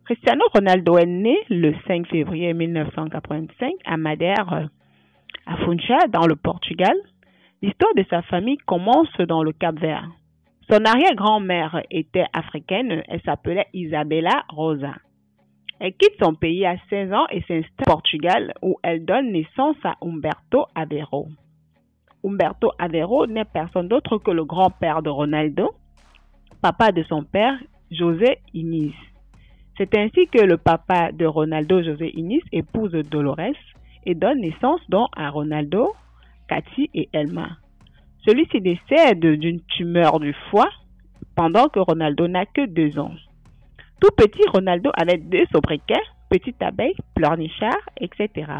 Cristiano Ronaldo est né le 5 février 1985 à Madère, à Funchal, dans le Portugal. L'histoire de sa famille commence dans le Cap-Vert. Son arrière-grand-mère était africaine, elle s'appelait Isabella Rosa. Elle quitte son pays à 16 ans et s'installe au Portugal où elle donne naissance à Humberto Aveiro. Humberto Aveiro n'est personne d'autre que le grand-père de Ronaldo, papa de son père, José Inês. C'est ainsi que le papa de Ronaldo, José Inês, épouse Dolores et donne naissance donc à Ronaldo, Cathy et Elma. Celui-ci décède d'une tumeur du foie pendant que Ronaldo n'a que 2 ans. Tout petit, Ronaldo avait 2 sobriquets, petite abeille, pleurnichard, etc.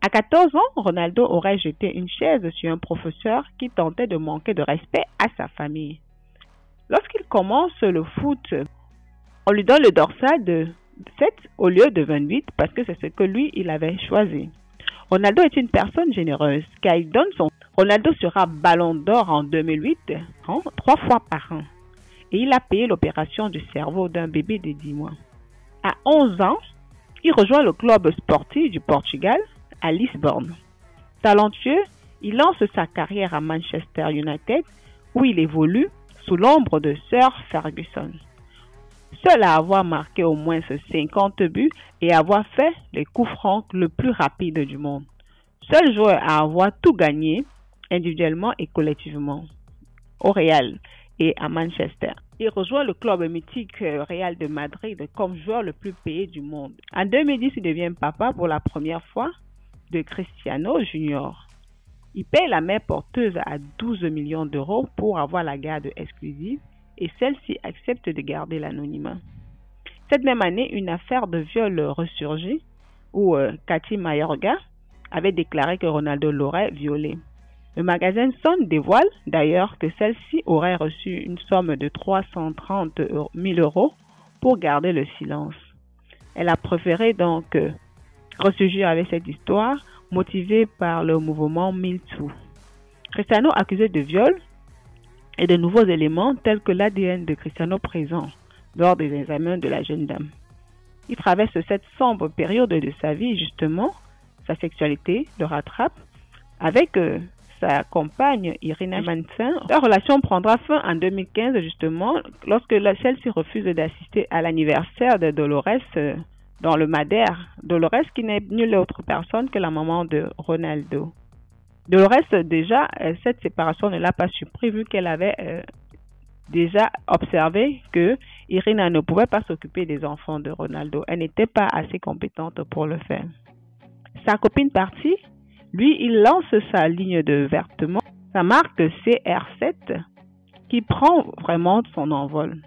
À 14 ans, Ronaldo aurait jeté une chaise sur un professeur qui tentait de manquer de respect à sa famille. Lorsqu'il commence le foot, on lui donne le dorsal de 7 au lieu de 28 parce que c'est ce que lui, il avait choisi. Ronaldo est une personne généreuse car il donne son... Ronaldo sera ballon d'or en 2008, 3 fois par an. Et il a payé l'opération du cerveau d'un bébé de 10 mois. À 11 ans, il rejoint le club sportif du Portugal à Lisbonne. Talentueux, il lance sa carrière à Manchester United où il évolue sous l'ombre de Sir Ferguson. Seul à avoir marqué au moins 50 buts et avoir fait les coups francs le plus rapide du monde. Seul joueur à avoir tout gagné individuellement et collectivement au Real et à Manchester. Il rejoint le club mythique Real de Madrid comme joueur le plus payé du monde. En 2010, il devient papa pour la première fois de Cristiano Junior. Il paye la mère porteuse à 12 millions d'euros pour avoir la garde exclusive et celle-ci accepte de garder l'anonymat. Cette même année, une affaire de viol ressurgit où Cathy Mayorga avait déclaré que Ronaldo l'aurait violée. Le magazine Sun dévoile d'ailleurs que celle-ci aurait reçu une somme de 330 000 euros pour garder le silence. Elle a préféré donc ressurgir avec cette histoire motivée par le mouvement MeToo. Cristiano accusé de viol et de nouveaux éléments tels que l'ADN de Cristiano présent lors des examens de la jeune dame. Il traverse cette sombre période de sa vie justement, sa sexualité le rattrape avec sa compagne Irina Manson. Leur relation prendra fin en 2015 justement lorsque celle-ci refuse d'assister à l'anniversaire de Dolores dans le Madère. Dolores qui n'est nulle autre personne que la maman de Ronaldo. Dolores déjà, cette séparation ne l'a pas surpris vu qu'elle avait déjà observé que Irina ne pouvait pas s'occuper des enfants de Ronaldo. Elle n'était pas assez compétente pour le faire. Sa copine partie, lui, il lance sa ligne de vêtements, sa marque CR7, qui prend vraiment son envol.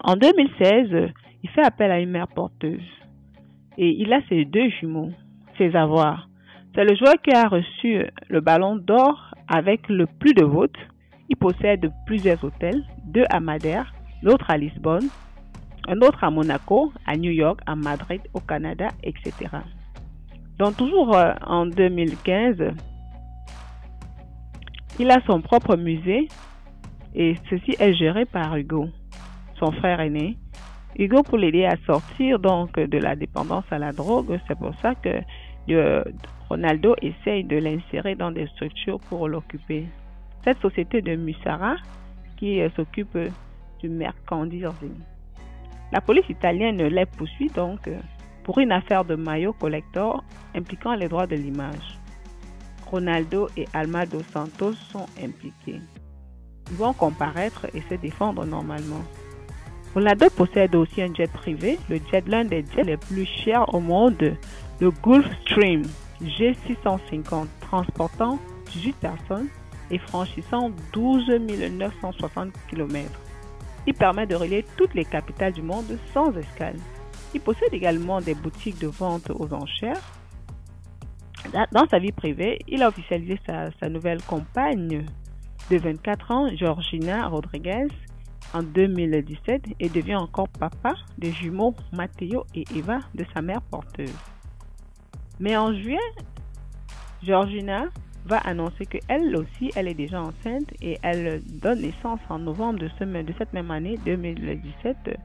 En 2016, il fait appel à une mère porteuse et il a ses 2 jumeaux, ses avoirs. C'est le joueur qui a reçu le ballon d'or avec le plus de votes. Il possède plusieurs hôtels, 2 à Madère, l'autre à Lisbonne, un autre à Monaco, à New York, à Madrid, au Canada, etc. Donc toujours en 2015, il a son propre musée et ceci est géré par Hugo, son frère aîné. Hugo pour l'aider à sortir donc de la dépendance à la drogue, c'est pour ça que Ronaldo essaye de l'insérer dans des structures pour l'occuper. Cette société de Musara qui s'occupe du merchandising. La police italienne les poursuit donc pour une affaire de maillot collector impliquant les droits de l'image. Ronaldo et Alma dos Santos sont impliqués. Ils vont comparaître et se défendre normalement. Ronaldo possède aussi un jet privé, l'un des jets les plus chers au monde, le Gulfstream G650, transportant 18 personnes et franchissant 12 960 km. Il permet de relier toutes les capitales du monde sans escale. Il possède également des boutiques de vente aux enchères. Dans sa vie privée, il a officialisé sa nouvelle compagne de 24 ans, Georgina Rodriguez, en 2017 et devient encore papa des jumeaux Matteo et Eva de sa mère porteuse. Mais en juin, Georgina va annoncer qu'elle aussi, elle est déjà enceinte et elle donne naissance en novembre de cette même année 2017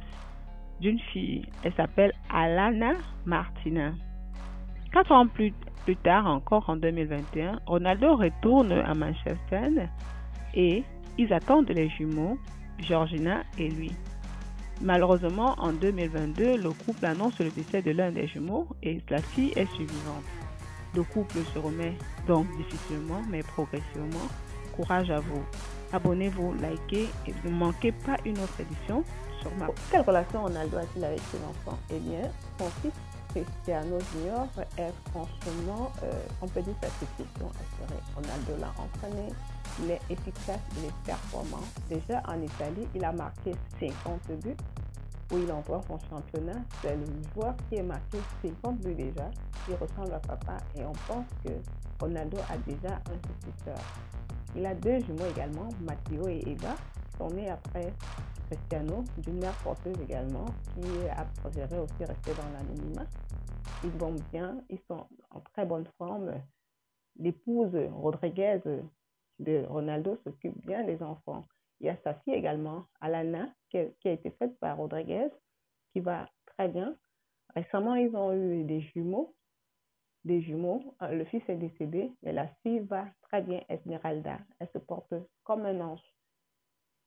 d'une fille. Elle s'appelle Alana Martina. 4 ans plus tard, encore en 2021, Ronaldo retourne à Manchester et ils attendent les jumeaux, Georgina et lui. Malheureusement, en 2022, le couple annonce le décès de l'un des jumeaux et la fille est survivante. Le couple se remet donc difficilement mais progressivement. Courage à vous. Abonnez-vous, likez et ne manquez pas une autre édition sur ma... Quelle relation Ronaldo a-t-il avec ses enfants? Eh bien, son fils Cristiano Junior est franchement, on peut dire, sa succession assurée. Ronaldo l'a entraîné, il est efficace, il est performant. Déjà en Italie, il a marqué 50 buts où il envoie son championnat. C'est le joueur qui est marqué 50 buts déjà. Il ressemble à papa et on pense que Ronaldo a déjà un successeur. Il a 2 jumeaux également, Matteo et Eva, qui sont nés après Cristiano, d'une mère porteuse également, qui a préféré aussi rester dans l'anonymat. Ils vont bien, ils sont en très bonne forme. L'épouse Rodriguez de Ronaldo s'occupe bien des enfants. Il y a sa fille également, Alana, qui a été faite par Rodriguez, qui va très bien. Récemment, ils ont eu des jumeaux. Le fils est décédé, mais la fille va très bien, Esmeralda. Elle se porte comme un ange.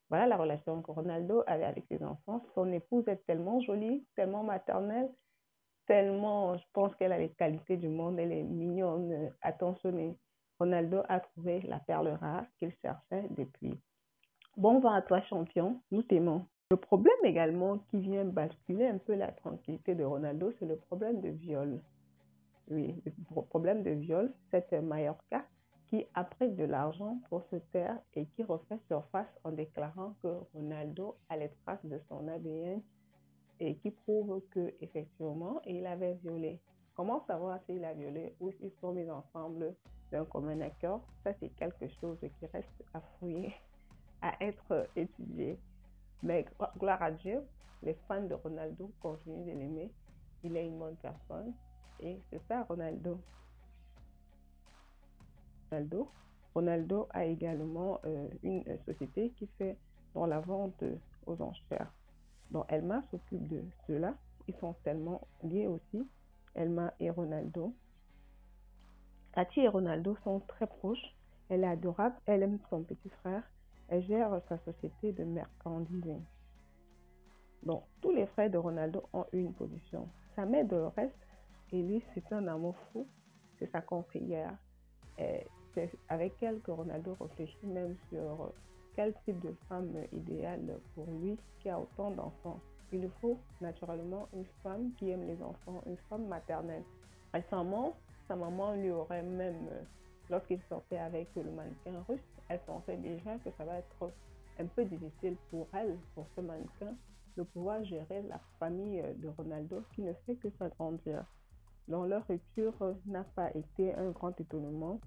Voilà la relation que Ronaldo avait avec ses enfants. Son épouse est tellement jolie, tellement maternelle, tellement, je pense qu'elle a les qualités du monde. Elle est mignonne, attentionnée. Ronaldo a trouvé la perle rare qu'il cherchait depuis. Bon vent à toi, champion, nous t'aimons. Le problème également qui vient basculer un peu la tranquillité de Ronaldo, c'est le problème de viol. Oui, le problème de viol, c'est Mallorca qui a pris de l'argent pour se taire et qui refait surface en déclarant que Ronaldo a les traces de son ADN et qui prouve que effectivement il avait violé. Comment savoir s'il a violé ou s'ils sont mis ensemble d'un commun accord? Ça, c'est quelque chose qui reste à fouiller, à être étudié. Mais gloire à Dieu, les fans de Ronaldo continuent de l'aimer. Il est une bonne personne et c'est ça Ronaldo. Ronaldo a également une société qui fait dans la vente aux enchères. Donc Elma s'occupe de cela. Ils sont tellement liés aussi, Elma et Ronaldo. Cathy et Ronaldo sont très proches. Elle est adorable, elle aime son petit frère. Elle gère sa société de merchandising. Donc tous les frères de Ronaldo ont une position. Sa mère Dolores, et lui c'est un amour fou, c'est sa conseillère. C'est avec elle que Ronaldo réfléchit même sur quel type de femme idéale pour lui qui a autant d'enfants. Il lui faut naturellement une femme qui aime les enfants, une femme maternelle. Récemment, sa maman lui aurait même, lorsqu'il sortait avec le mannequin russe, elle pensait déjà que ça va être un peu difficile pour elle, pour ce mannequin, de pouvoir gérer la famille de Ronaldo qui ne fait que s'agrandir. Donc leur rupture n'a pas été un grand étonnement.